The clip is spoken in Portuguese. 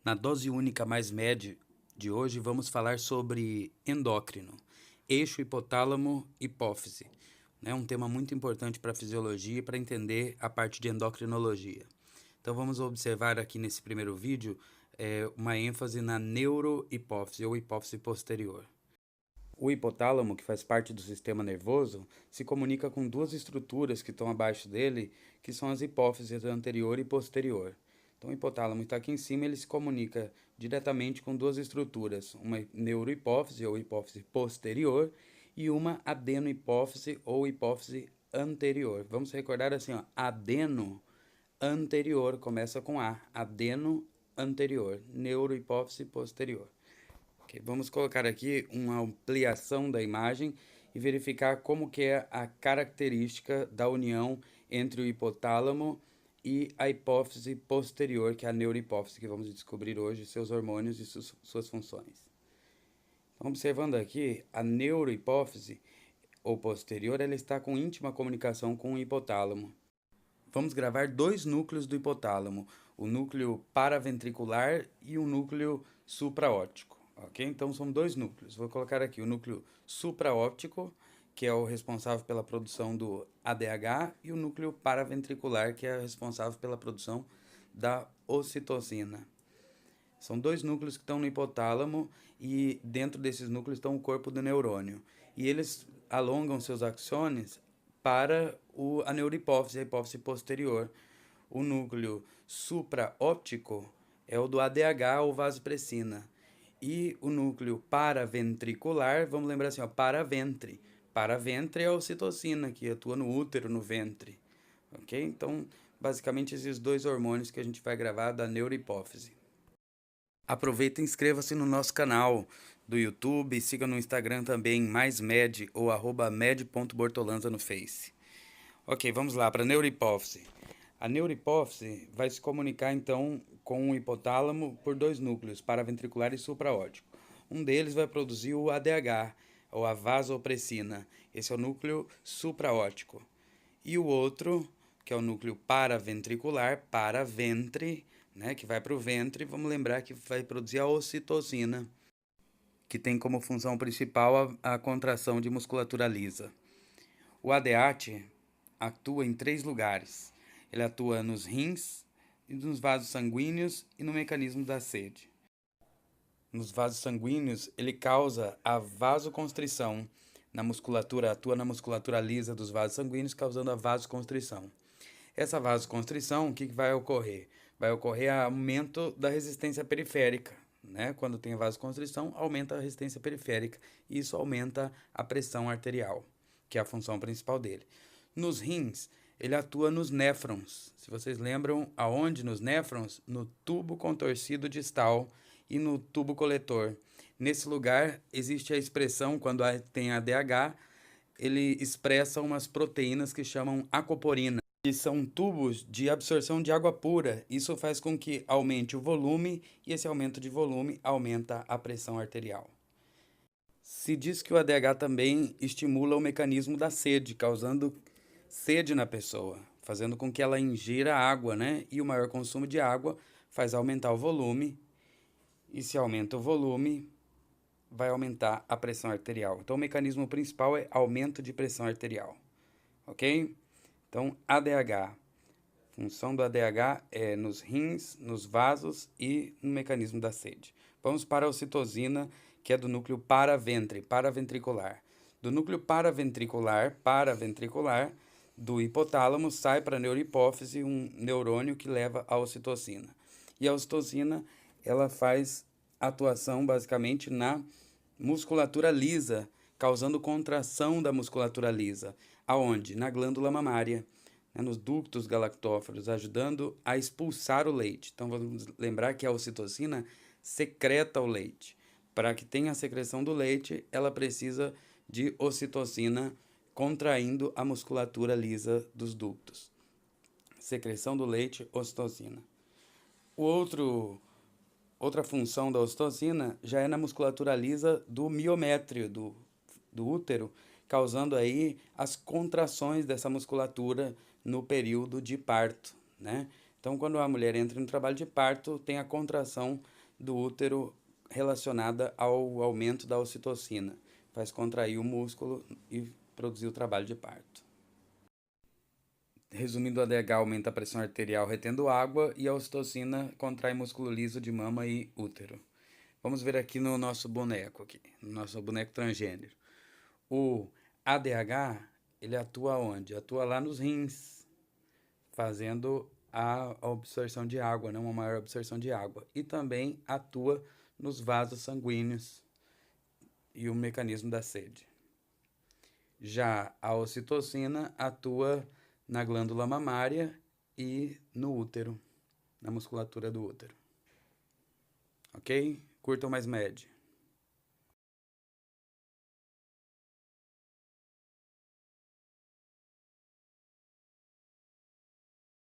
Na dose única mais média de hoje, vamos falar sobre endócrino, eixo hipotálamo-hipófise. É um tema muito importante para a fisiologia e para entender a parte de endocrinologia. Então vamos observar aqui nesse primeiro vídeo uma ênfase na neurohipófise ou hipófise posterior. O hipotálamo, que faz parte do sistema nervoso, se comunica com duas estruturas que estão abaixo dele, que são as hipófises anterior e posterior. Então, o hipotálamo está aqui em cima, ele se comunica diretamente com duas estruturas, uma neurohipófise ou hipófise posterior e uma adenohipófise ou hipófise anterior. Vamos recordar assim, ó, adeno anterior, começa com A, adeno anterior, neurohipófise posterior. Okay, vamos colocar aqui uma ampliação da imagem e verificar como que é a característica da união entre o hipotálamo e a hipófise posterior, que é a neurohipófise, que vamos descobrir hoje seus hormônios e suas funções. Então, observando aqui, a neurohipófise ou posterior, ela está com íntima comunicação com o hipotálamo. Vamos gravar dois núcleos do hipotálamo, o núcleo paraventricular e o núcleo supraóptico. Ok? Então são dois núcleos. Vou colocar aqui o núcleo supraóptico, que é o responsável pela produção do ADH, e o núcleo paraventricular, que é o responsável pela produção da ocitocina. São dois núcleos que estão no hipotálamo e dentro desses núcleos estão o corpo do neurônio. E eles alongam seus axônios para a neurohipófise, a hipófise posterior. O núcleo supraóptico é o do ADH ou vasopressina. E o núcleo paraventricular, vamos lembrar assim, ó, paraventre. Paraventre é a ocitocina, que atua no útero, no ventre. Ok? Então, basicamente, esses dois hormônios que a gente vai gravar da neurohipófise. Aproveita e inscreva-se no nosso canal do YouTube, siga no Instagram também, @med ou @med.bortolanza no Face. Ok, vamos lá para a neurohipófise. A neurohipófise vai se comunicar então com o hipotálamo por dois núcleos, paraventricular e supraóptico. Um deles vai produzir o ADH, ou a vasopressina. Esse é o núcleo supraóptico. E o outro, que é o núcleo paraventricular, paraventre, né, que vai para o ventre, vamos lembrar que vai produzir a ocitocina, que tem como função principal a contração de musculatura lisa. O ADH atua em três lugares. Ele atua nos rins, nos vasos sanguíneos e no mecanismo da sede. Nos vasos sanguíneos, ele causa a vasoconstrição. Na musculatura, atua na musculatura lisa dos vasos sanguíneos, causando a vasoconstrição. Essa vasoconstrição, o que vai ocorrer? Vai ocorrer aumento da resistência periférica. Né? Quando tem vasoconstrição, aumenta a resistência periférica. E isso aumenta a pressão arterial, que é a função principal dele. Nos rins, ele atua nos néfrons. Se vocês lembram, aonde nos néfrons? No tubo contorcido distal e no tubo coletor. Nesse lugar, existe a expressão, quando tem ADH, ele expressa umas proteínas que chamam acoporina, que são tubos de absorção de água pura. Isso faz com que aumente o volume, e esse aumento de volume aumenta a pressão arterial. Se diz que o ADH também estimula o mecanismo da sede, causando sede na pessoa, fazendo com que ela ingira água, né? E o maior consumo de água faz aumentar o volume, e se aumenta o volume, vai aumentar a pressão arterial. Então, o mecanismo principal é aumento de pressão arterial, ok? Então, ADH. Função do ADH é nos rins, nos vasos e no mecanismo da sede. Vamos para a ocitocina, que é do núcleo paraventricular. Do núcleo paraventricular, do hipotálamo, sai para a neurohipófise um neurônio que leva a ocitocina. E a ocitocina, ela faz atuação basicamente na musculatura lisa, causando contração da musculatura lisa. Aonde? Na glândula mamária, né, nos ductos galactóferos, ajudando a expulsar o leite. Então vamos lembrar que a ocitocina secreta o leite. Para que tenha a secreção do leite, ela precisa de ocitocina contraindo a musculatura lisa dos ductos. Secreção do leite, ocitocina. Outra função da ocitocina já é na musculatura lisa do miométrio, do útero, causando aí as contrações dessa musculatura no período de parto, né? Então, quando a mulher entra no trabalho de parto, tem a contração do útero relacionada ao aumento da ocitocina. Faz contrair o músculo e produzir o trabalho de parto. Resumindo, o ADH aumenta a pressão arterial retendo água e a ocitocina contrai músculo liso de mama e útero. Vamos ver aqui no nosso boneco, no nosso boneco transgênero. O ADH, ele atua onde? Atua lá nos rins, fazendo a absorção de água, né? Uma maior absorção de água. E também atua nos vasos sanguíneos e o mecanismo da sede. Já a ocitocina atua na glândula mamária e no útero, na musculatura do útero. Ok? Curta ou mais médio.